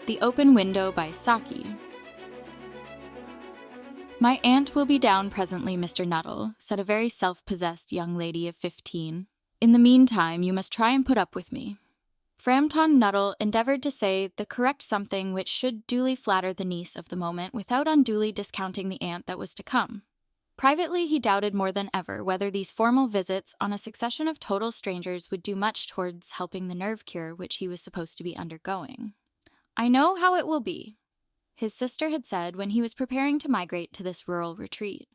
The Open Window by Saki. "My aunt will be down presently, Mr. Nuttall," said a very self-possessed young lady of 15. "In the meantime, you must try and put up with me." Framton Nuttall endeavored to say the correct something which should duly flatter the niece of the moment without unduly discounting the aunt that was to come. Privately, he doubted more than ever whether these formal visits on a succession of total strangers would do much towards helping the nerve cure which he was supposed to be undergoing. "I know how it will be," his sister had said when he was preparing to migrate to this rural retreat.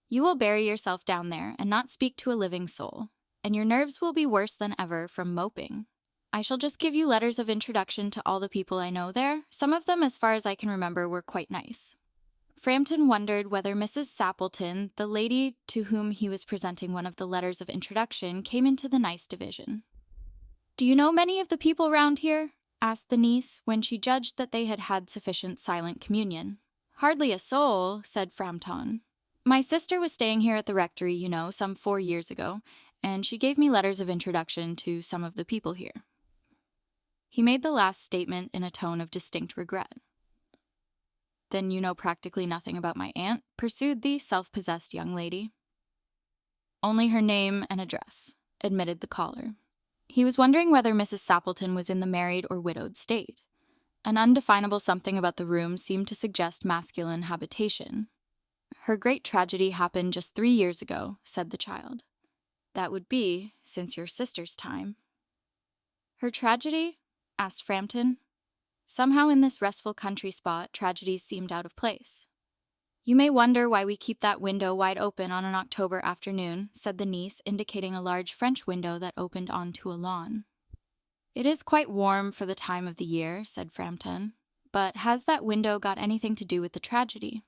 "You will bury yourself down there and not speak to a living soul, and your nerves will be worse than ever from moping. I shall just give you letters of introduction to all the people I know there. Some of them, as far as I can remember, were quite nice." Framton wondered whether Mrs. Sappleton, the lady to whom he was presenting one of the letters of introduction, came into the nice division. "Do you know many of the people round here?" asked the niece, when she judged that they had had sufficient silent communion. "Hardly a soul," said Framton. "My sister was staying here at the rectory, you know, some 4 years ago, and she gave me letters of introduction to some of the people here." He made the last statement in a tone of distinct regret. "Then you know practically nothing about my aunt?" pursued the self-possessed young lady. "Only her name and address," admitted the caller. He was wondering whether Mrs. Sappleton was in the married or widowed state. An undefinable something about the room seemed to suggest masculine habitation. "Her great tragedy happened just 3 years ago," said the child. "That would be since your sister's time." "Her tragedy?" asked Framton. Somehow in this restful country spot, tragedies seemed out of place. "You may wonder why we keep that window wide open on an October afternoon," said the niece, indicating a large French window that opened onto a lawn. "It is quite warm for the time of the year," said Framton. "But has that window got anything to do with the tragedy?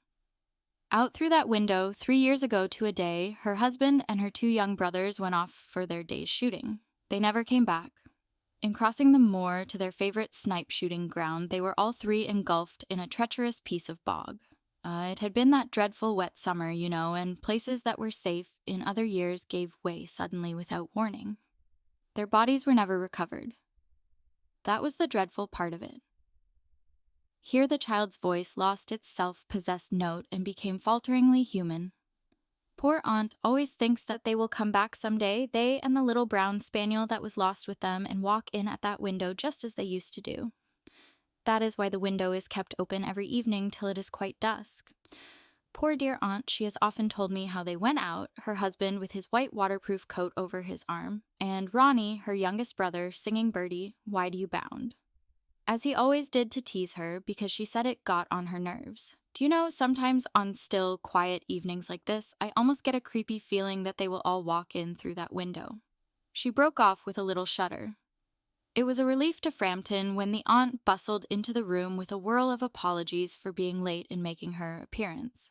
Out through that window, 3 years ago to a day, her husband and her 2 young brothers went off for their day's shooting. They never came back. In crossing the moor to their favorite snipe shooting ground, they were all 3 engulfed in a treacherous piece of bog. It had been that dreadful wet summer, you know, and places that were safe in other years gave way suddenly without warning. Their bodies were never recovered. That was the dreadful part of it." Here the child's voice lost its self-possessed note and became falteringly human. "Poor aunt always thinks that they will come back some day, they and the little brown spaniel that was lost with them, and walk in at that window just as they used to do. That is why the window is kept open every evening till it is quite dusk. Poor dear aunt, she has often told me how they went out, her husband with his white waterproof coat over his arm, and Ronnie, her youngest brother, singing Birdie, 'Why do you bound?' as he always did to tease her, because she said it got on her nerves. Do you know, sometimes on still, quiet evenings like this, I almost get a creepy feeling that they will all walk in through that window." She broke off with a little shudder. It was a relief to Framton when the aunt bustled into the room with a whirl of apologies for being late in making her appearance.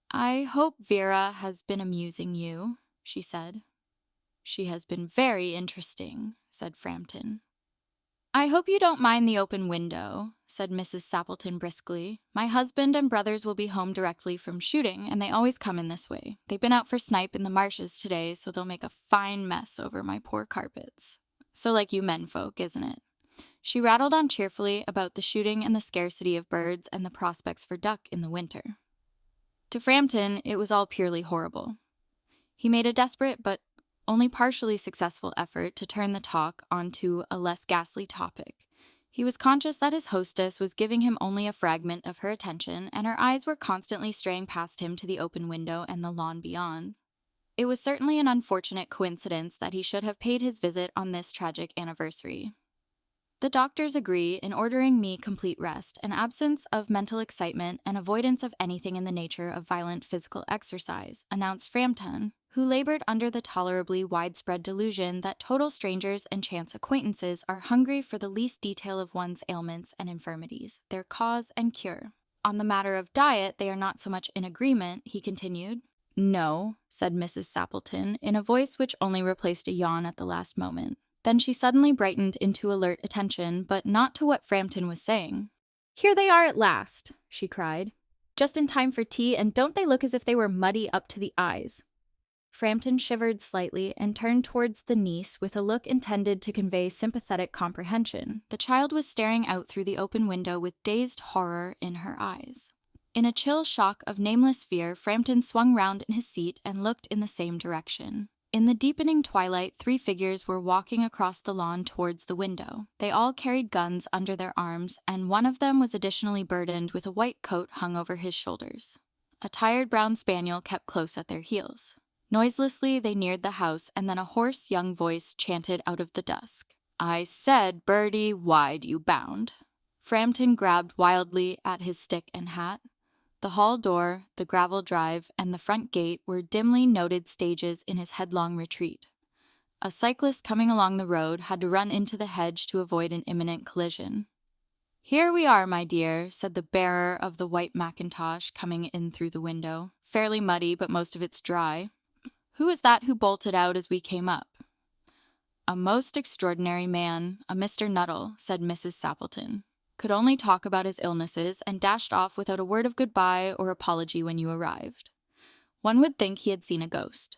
"I hope Vera has been amusing you," she said. "She has been very interesting," said Framton. "I hope you don't mind the open window," said Mrs. Sappleton briskly. "My husband and brothers will be home directly from shooting, and they always come in this way. They've been out for snipe in the marshes today, so they'll make a fine mess over my poor carpets. So like you menfolk, isn't it?" She rattled on cheerfully about the shooting and the scarcity of birds and the prospects for duck in the winter. To Framton, it was all purely horrible. He made a desperate but only partially successful effort to turn the talk onto a less ghastly topic. He was conscious that his hostess was giving him only a fragment of her attention, and her eyes were constantly straying past him to the open window and the lawn beyond. It was certainly an unfortunate coincidence that he should have paid his visit on this tragic anniversary. "The doctors agree in ordering me complete rest, an absence of mental excitement, and avoidance of anything in the nature of violent physical exercise," announced Framton, who labored under the tolerably widespread delusion that total strangers and chance acquaintances are hungry for the least detail of one's ailments and infirmities, their cause and cure. "On the matter of diet, they are not so much in agreement," he continued. "No," said Mrs. Sappleton, in a voice which only replaced a yawn at the last moment. Then she suddenly brightened into alert attention, but not to what Framton was saying. "Here they are at last," she cried. "Just in time for tea, and don't they look as if they were muddy up to the eyes?" Frampton shivered slightly and turned towards the niece with a look intended to convey sympathetic comprehension. The child was staring out through the open window with dazed horror in her eyes. In a chill shock of nameless fear, Frampton swung round in his seat and looked in the same direction. In the deepening twilight, 3 figures were walking across the lawn towards the window. They all carried guns under their arms, and one of them was additionally burdened with a white coat hung over his shoulders. A tired brown spaniel kept close at their heels. Noiselessly, they neared the house, and then a hoarse young voice chanted out of the dusk, "I said, Birdie, wide you bound." Frampton grabbed wildly at his stick and hat. The hall door, the gravel drive, and the front gate were dimly noted stages in his headlong retreat. A cyclist coming along the road had to run into the hedge to avoid an imminent collision. "Here we are, my dear," said the bearer of the white mackintosh, coming in through the window. "Fairly muddy, but most of it's dry. Who is that who bolted out as we came up?" "A most extraordinary man, a Mr. Nuttall," said Mrs. Sappleton. "Could only talk about his illnesses, and dashed off without a word of goodbye or apology when you arrived. One would think he had seen a ghost."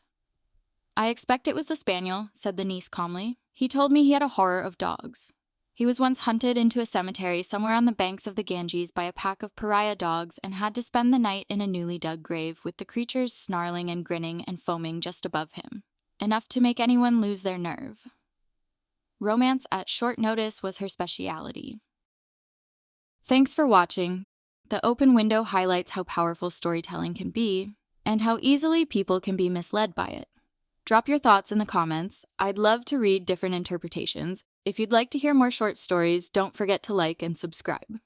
"I expect it was the spaniel," said the niece calmly. "He told me he had a horror of dogs. He was once hunted into a cemetery somewhere on the banks of the Ganges by a pack of pariah dogs and had to spend the night in a newly dug grave with the creatures snarling and grinning and foaming just above him. Enough to make anyone lose their nerve." Romance at short notice was her speciality. Thanks for watching. The open window highlights how powerful storytelling can be, and how easily people can be misled by it. Drop your thoughts in the comments. I'd love to read different interpretations. If you'd like to hear more short stories, don't forget to like and subscribe.